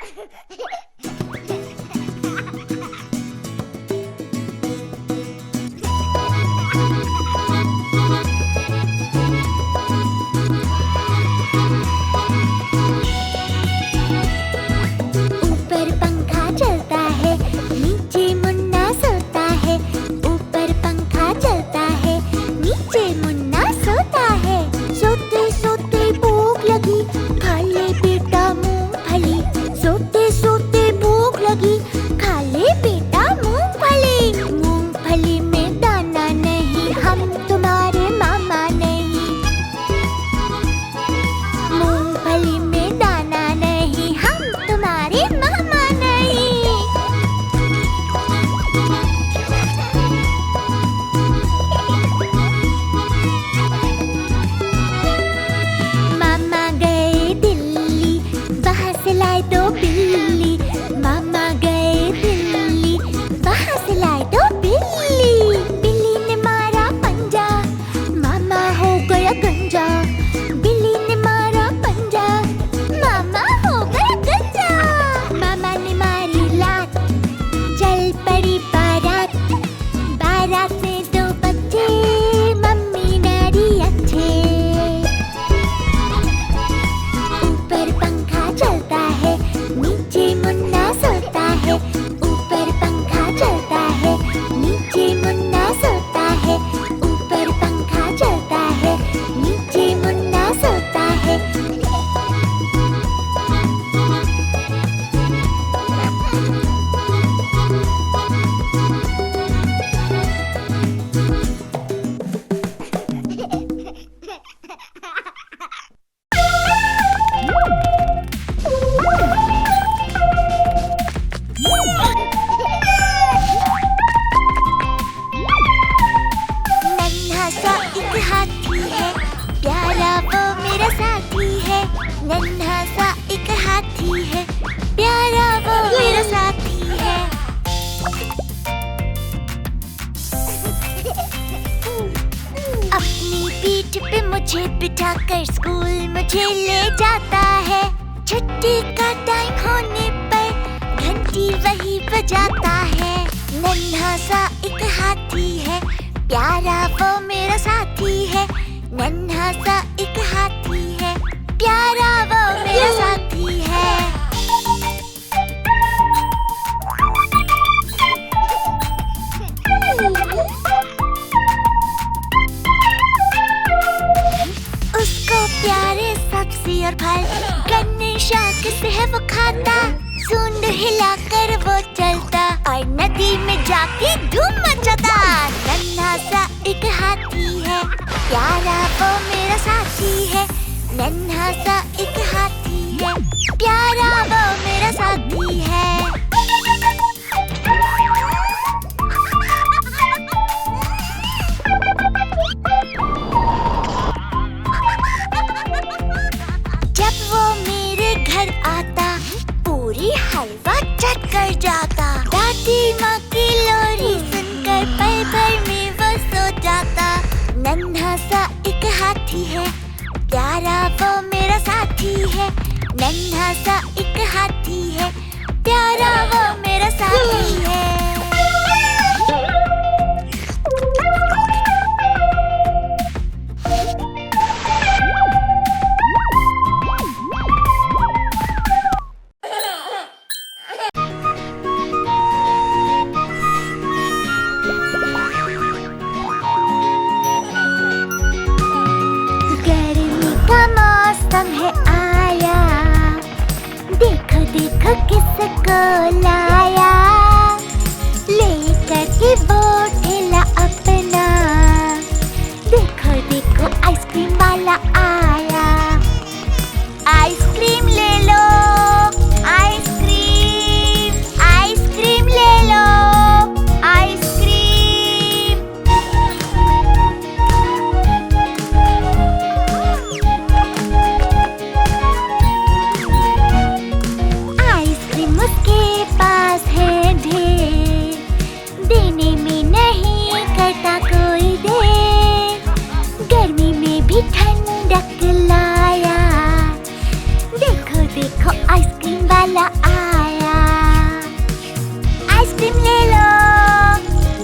ऊपर पंखा चलता है, नीचे मुन्ना सोता है। ऊपर पंखा चलता है, नीचे मुन्ना सोता है। सोते सोते भूख लगी, खा ले बेटा मूंगफली। सोते सोते भूख लगी, खा ले बेटा मूंगफली। मूंगफली में दाना नहीं, हम तुम्हारे मामा नहीं। मूंगफली में दाना नहीं, हम तुम्हारे मामा नहीं। मामा गए दिल्ली, वहाँ से लाए दो बिल्ली। मामा गए दिल्ली, वहाँ से लाए दो बिल्ली। बिल्ली ने मारा पंजा, मामा हो गया गंजा। बिल्ली ने मारा पंजा, मामा हो गया गंजा। मामा ने मारी लात, चल पड़ी बारात। बारात में दो बच्चे, मम्मी डैडी अच्छे। ऊपर पंखा चलता है, नीचे मुन्ना सोता है। ऊपर पंखा चलता है, नीचे मुन्ना सोता है। ऊपर पंखा चलता है, नीचे मुन्ना सोता है। नन्हा सा एक हाथी है, प्यारा वो मेरा साथी है। नन्हा सा एक हाथी है, प्यारा वो मेरा साथी है। अपनी पीठ पे मुझे बिठाकर स्कूल मुझे ले जाता है। छुट्टी का टाइम होने पर घंटी वही बजाता है। नन्हा सा एक हाथी है, प्यारा वो मेरा साथी है। नन्हा सा एक हाथी है, प्यारा वो मेरा साथी है। उसको प्यारे सब्जी और फल, गन्ने शाक से है वो खाता। सूंड हिलाकर वो चलता, और नदी में जाके धूम मचाता। नन्हा सा एक हाथी है, प्यारा वो मेरा साथी है। नन्हा सा एक हाथी है, प्यारा वो मेरा साथी है। जब वो मेरे घर आता, पूरी हलवा चट कर जाता। दादी माँ की लोरी सुनकर पल भर में वो सो जाता। नन्हा सा एक हाथी है, प्यारा वो मेरा साथी है। नन्हा सा एक हाथी है, प्यारा वो मेरा साथी है। गर्मी का मौसम है आया, देखो देखो किसको लाया। लेकर के वो ठेला अपना, देखो देखो आइसक्रीम वाला आया। आइसक्रीम ले लो, आइसक्रीम, आइसक्रीम ले लो, आइसक्रीम। आइसक्रीम उसके पास है ढेर, देने में नहीं करता कोई देर। गर्मी में भी ठंडक लाया, देखो देखो आइसक्रीम वाला वाला आया। आइसक्रीम ले लो,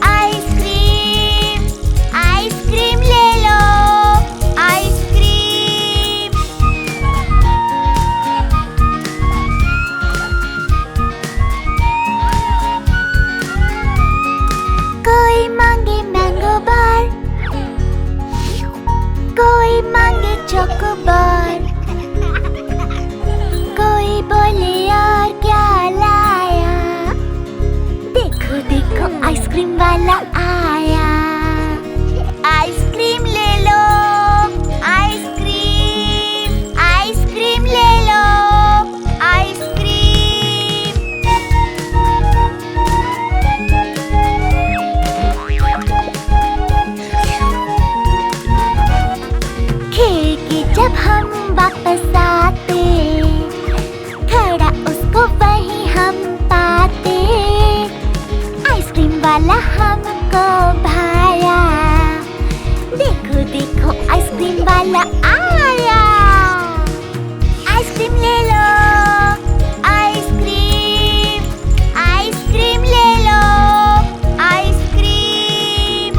आइसक्रीम, आइसक्रीम ले लो, आइसक्रीम। कोई मांगे मैंगो बार, कोई मांगे चोको बार, कोई बोले यार क्या लाया। देखो देखो आइसक्रीम वाला आया। आइसक्रीम ले लो, आइसक्रीम, आइसक्रीम ले लो, आइसक्रीम। खेल के जब हम वापस आते, खड़ा उसको वहीं हम पाते। आइसक्रीम वाला हमको भाया। देखो देखो आइसक्रीम वाला आया। आइसक्रीम ले लो, आइसक्रीम, आइसक्रीम ले लो, आइसक्रीम।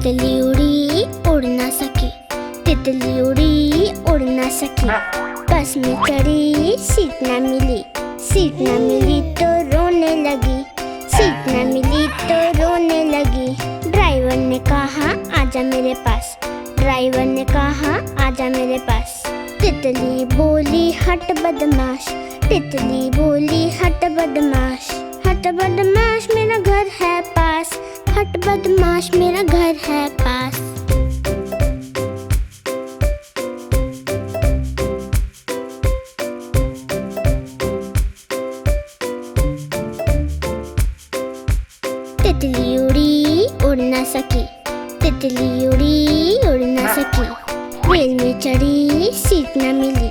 तितली उड़ी उड़ ना सकी, तितली उड़ी उड़ ना सकी। बस में चढ़ी सीट ना मिली, सीट ना मिली तो रोने लगी, सीट ना मिली तो रोने लगी। ड्राइवर ने कहा आजा मेरे पास, ड्राइवर ने कहा आजा मेरे पास। तितली बोली हट बदमाश, तितली बोली हट बदमाश, हट बदमाश मेरा घर है पास, हट बदमाश मेरा घर है पास। तितली उड़ी उड़ ना सकी, तितली उड़ी उड़ ना सकी। रेल में चढ़ी सीट न मिली,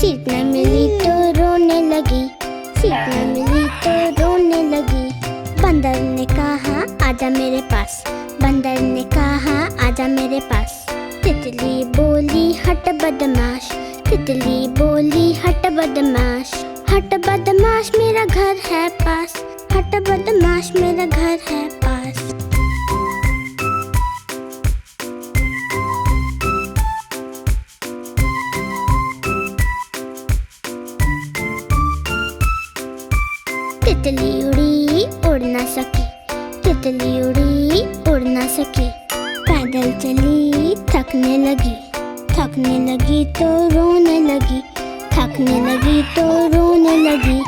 सीट न मिली तो रोने लगी, सीट न मिली तो रोने लगी। बंदर ने कहा आजा मेरे पास, बंदर ने कहा आजा मेरे पास। तितली बोली हट बदमाश, तितली बोली हट बदमाश, हट बदमाश मेरा घर है पास, हट बदमाश मेरा घर है पास। तितली उड़ी उड़ ना सकी, तितली उड़ी उड़ ना सकी। पैदल चली थकने लगी, थकने लगी तो रोने लगी, थकने लगी तो रोने लगी।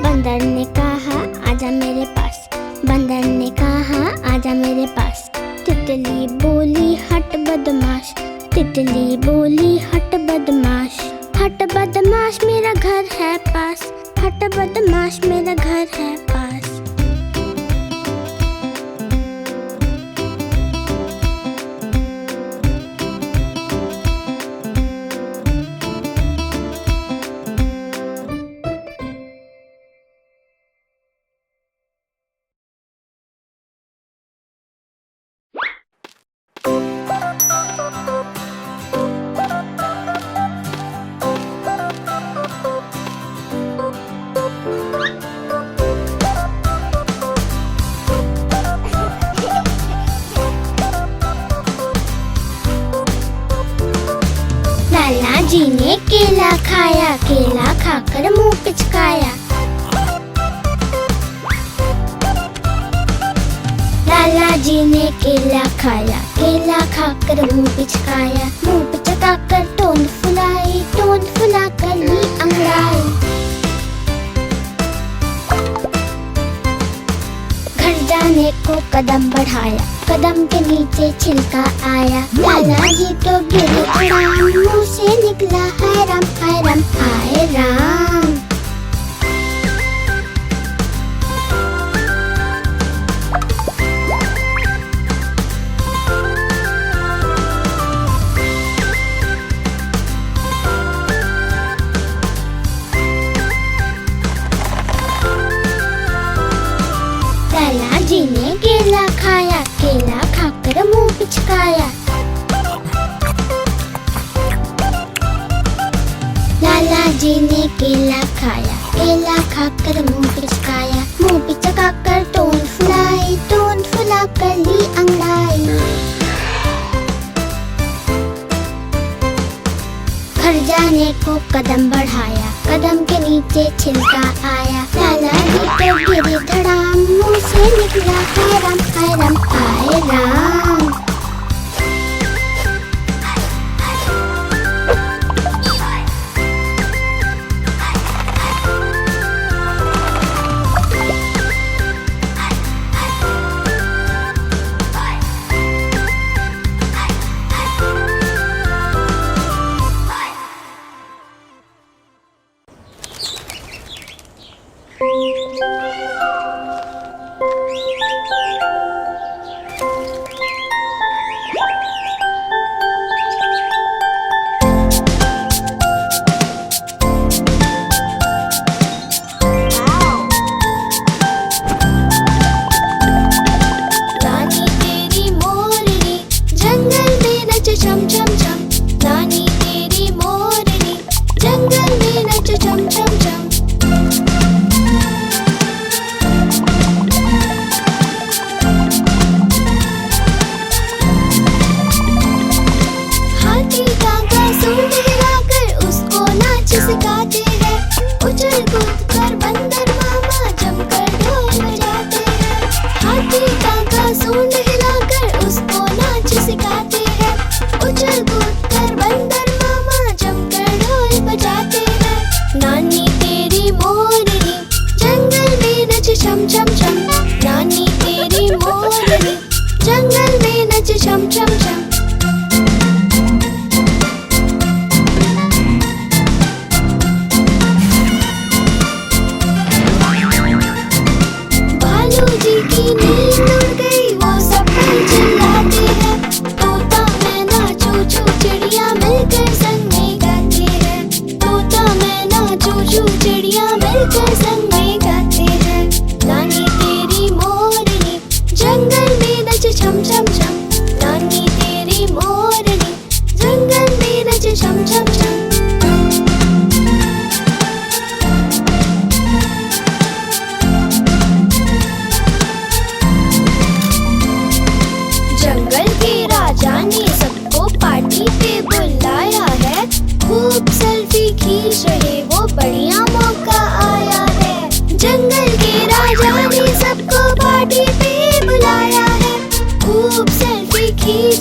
बंदर ने कहा आजा मेरे पास, बंदर ने कहा आजा मेरे पास। तितली बोली हट बदमाश, तितली बोली हट बदमाश, हट बदमाश मेरा घर है पास, हट बदमाश मेरा घर है पास। लाला जी ने केला खाया, केला खाकर मुंह पिचकाया। लाला जी ने केला खाया, केला खाकर मुंह पिचकाया। मुंह पिचकाकर टोन फुलाई, टोन फुलाकर ली अंगड़ाई। घर जाने को कदम बढ़ाया, कदम के नीचे छिलका आया। लाला जी तो गिरे धड़ाम, मुंह से निकला हाय राम हाय राम हाय राम। लाला जी ने केला खाया, केला खाकर मुंह पिचकाया। लाला जी ने केला खाया, केला खाकर मुंह पिचकाया। मुंह पिचकाकर टोन फुलाई, टोन फुलाकर ली अंगड़ाई। घर जाने को कदम बढ़ाया, कदम के नीचे छिलका आया। लाला जी तो गिरे धड़ाम, मुंह से निकला हाय राम हाय राम हाय राम।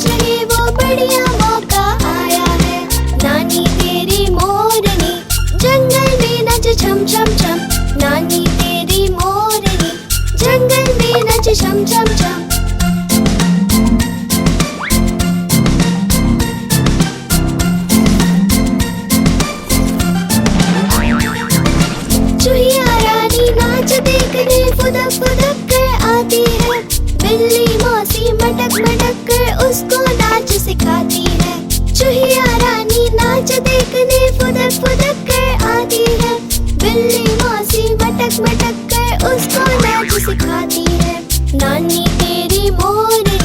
नाच रहे वो बढ़िया मौका आया है। नानी तेरी मोरनी जंगल में नाच छम छम छम। नानी तेरी मोरनी जंगल में नाच छम छम छम। चूहिया रानी नाच देखने फुदक फुदक कर आती है। बिल्ली मौसी मटक मटक कर उसको नाच सिखाती है। चूहिया रानी नाच देखने फुदक फुदक कर आती है। बिल्ली मौसी मटक मटक कर उसको नाच सिखाती है। नानी तेरी मोरनी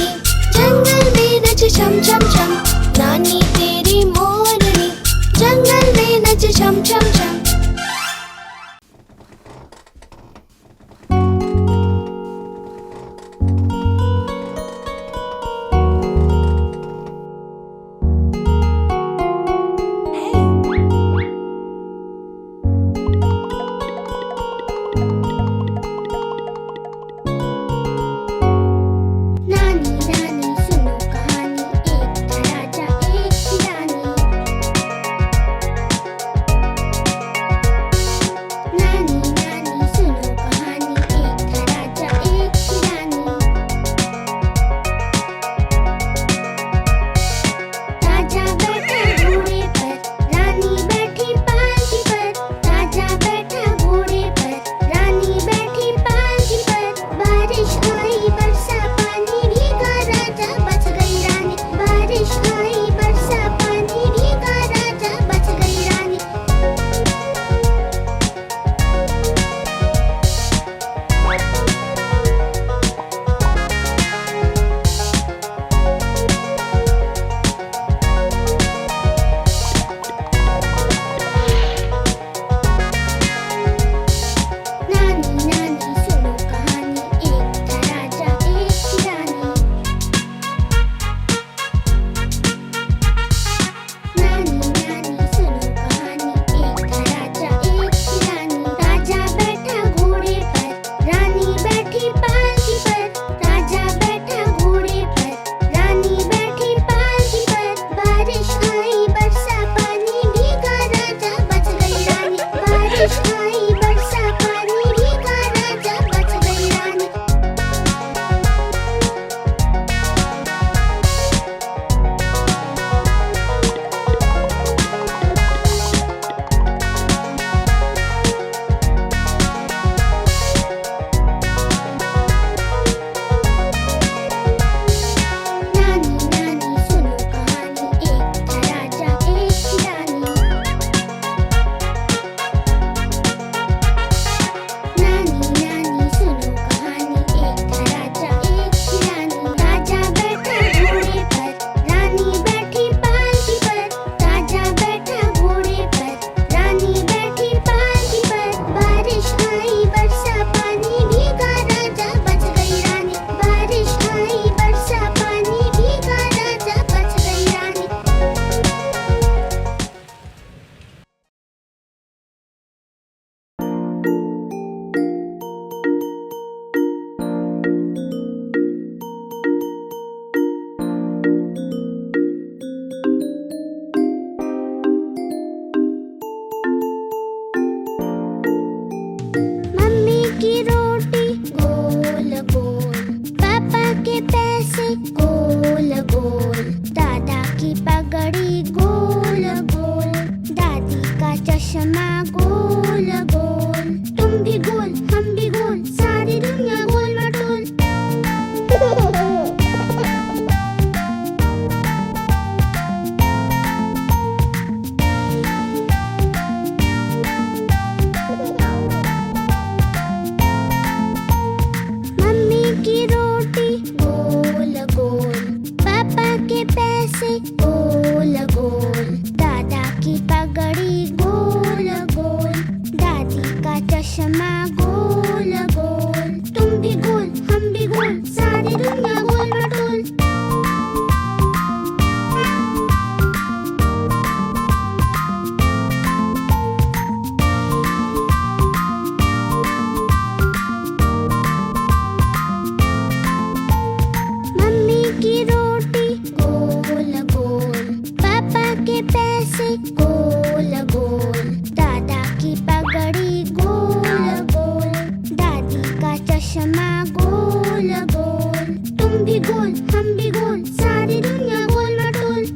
जंगल में नच छम छम छम। नानी तेरी मोरनी जंगल में नच छम छम छम। से गोल गोल, दादा की पगड़ी गोल गोल, दादी का चश्मा गोल गोल, तुम भी गोल हम भी गोल, सारी दुनिया गोल मटोल।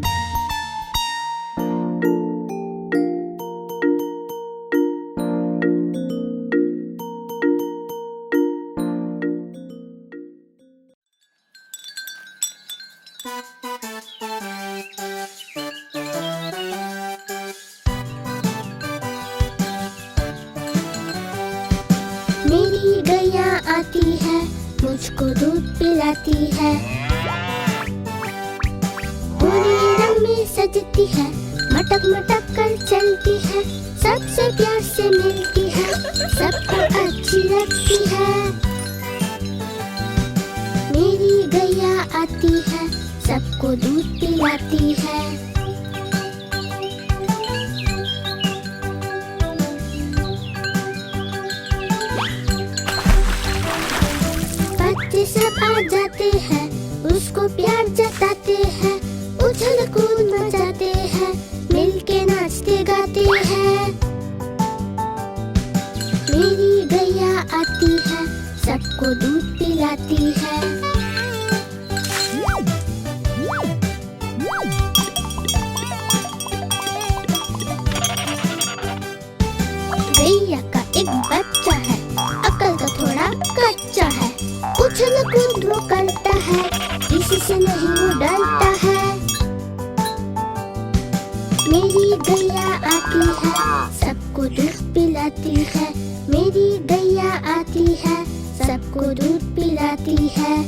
मेरी गैया आती है, मुझको दूध पिलाती है, पूरे रंग में सजती है, मटक मटक कर चलती है, सबसे प्यार से मिलती है, सबको अच्छी लगती है। मेरी गैया आती है, सबको दूध पिलाती है। बच्चे सब आ जाते हैं, उसको प्यार जताते हैं, उछल कूद मचाते हैं, मिलके नाचते गाते हैं। मेरी गैया आती है, सबको दूध पिलाती है। गैया का एक बच्चा है, अकल का थोड़ा कच्चा है, उछल कूद वो करता है, किसी से नहीं वो डरता है। मेरी गैया आती है, सबको दूध पिलाती है। मेरी गैया आती है, सबको दूध पिलाती है।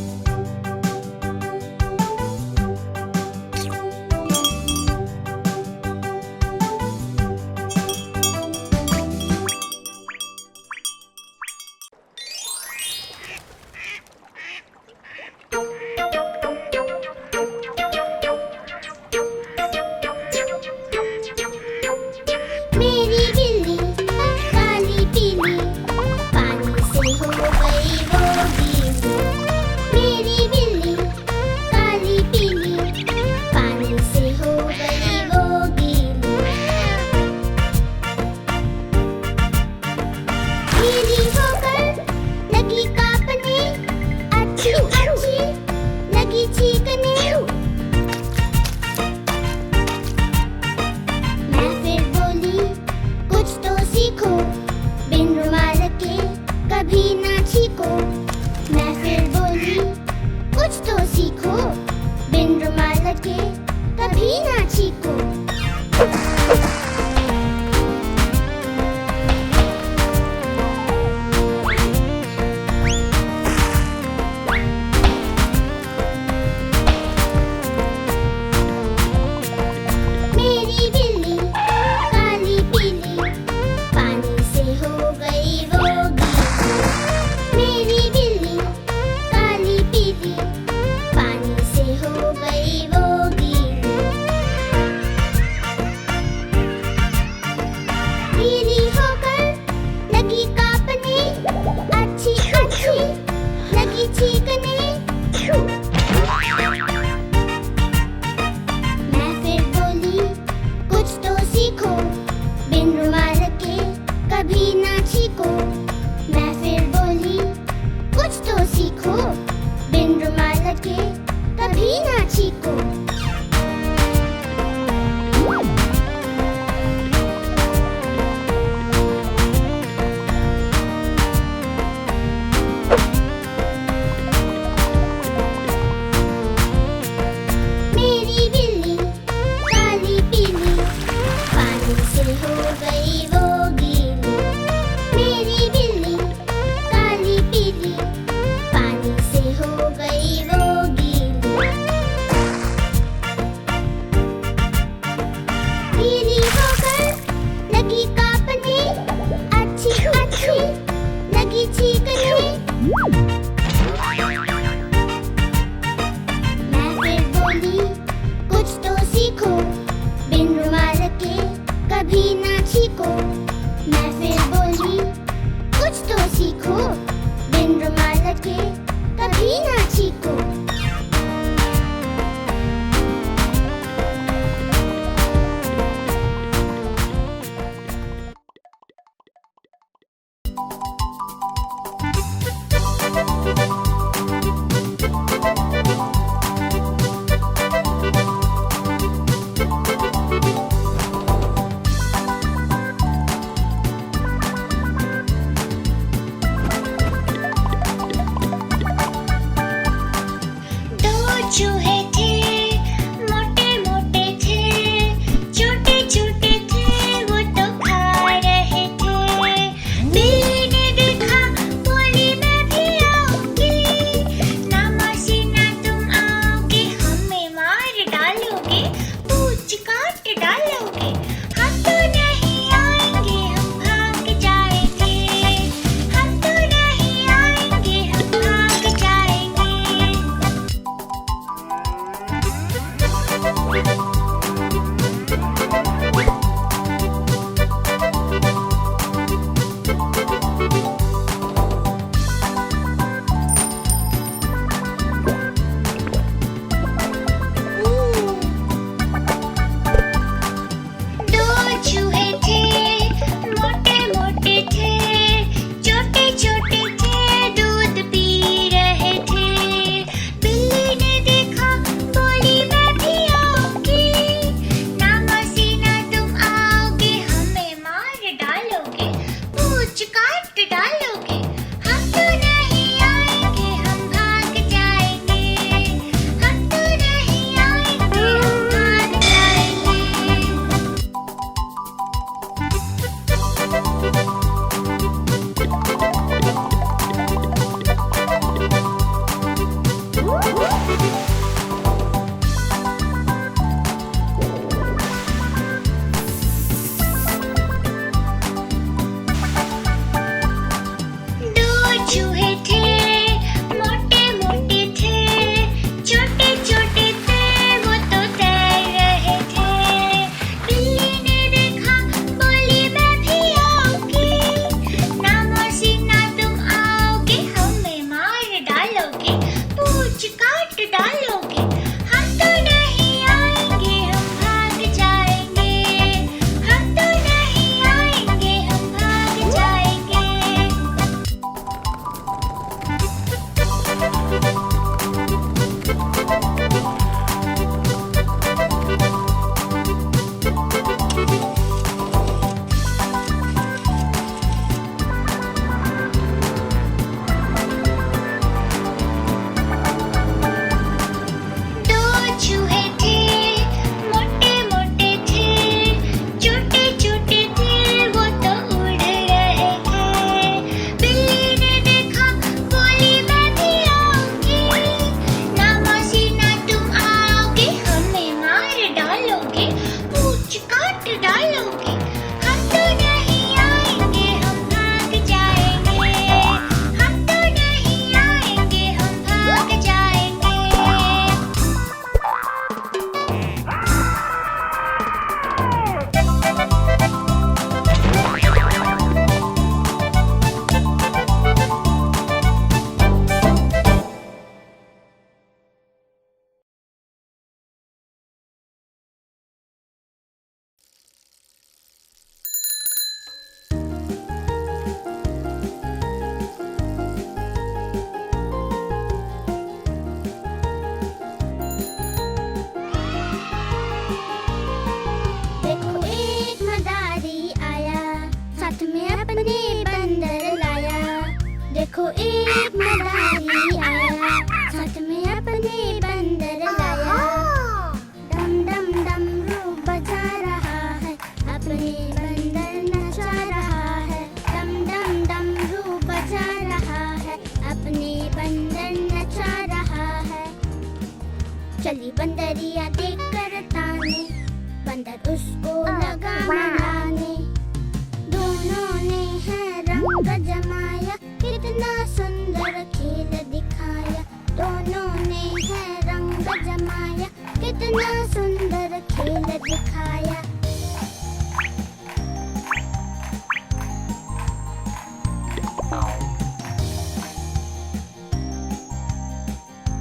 दिखाया।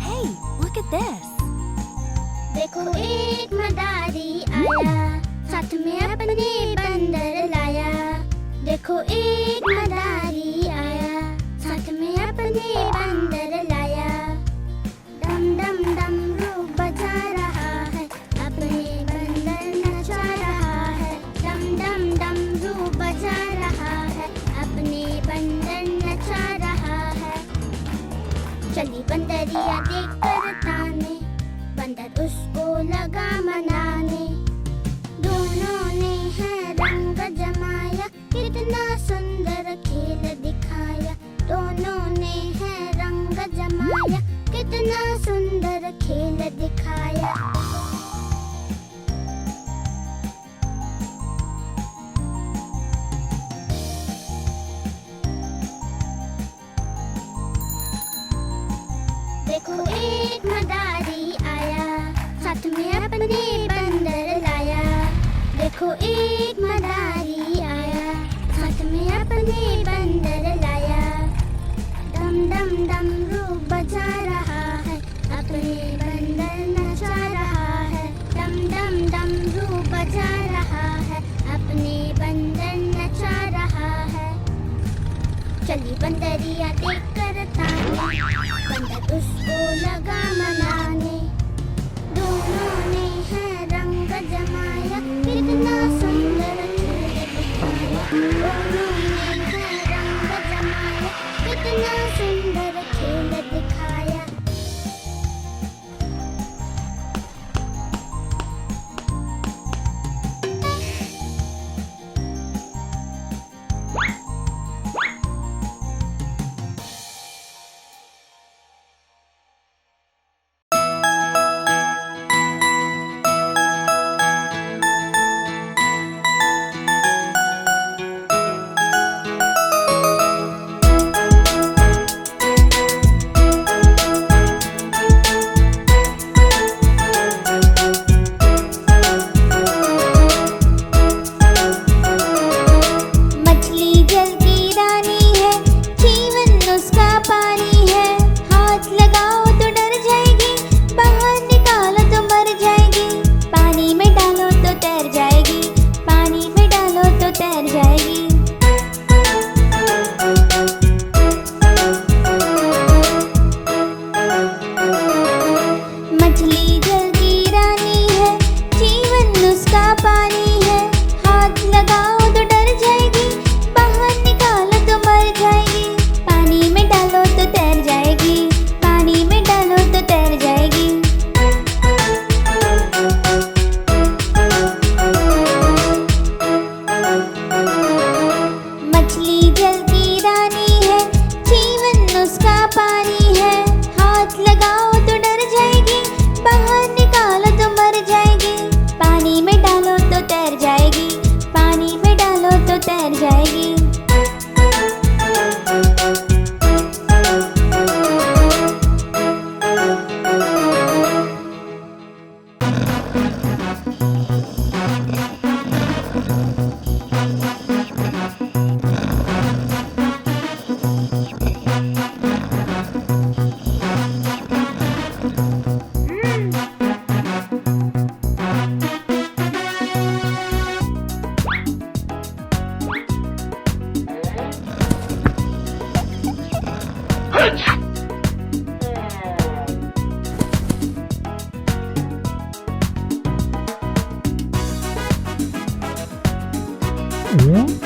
Hey, look at this. देखो एक मदारी आया, साथ में अपने बंदर लाया। देखो एक मदारी आया, साथ में अपने बंदर लाया। डम डम डमरू बजा रहा है, अपने बंदर नचा रहा है। डम डम डमरू बजा रहा है, अपने बंदर नचा रहा है। चली बंदरिया देखकर ताने, बंदर उसको लगा मनाने। दोनों ने है रंग जमाया, कितना सुंदर खेल दिखाया। दोनों ने है रंग जमाया, कितना सुंदर खेल दिखाया। देखो एक मदारी आया, साथ में अपने बंदर लाया। देखो एक मदारी आया, साथ में अपने बंदर लाया। डम डम डमरू बजा रहा है, अपने बंदर नचा रहा है। डम डम डमरू बजा रहा है, अपने बंदर नचा रहा है। चली बंदरिया देखकर ताने, बंदर उसको लगा मनाने। दोनों ने है रंग जमाया, कितना सुंदर खेल दिखाया। दोनों ने है रंग जमाया, कितना सुंदर खेल दिखाया। Yeah.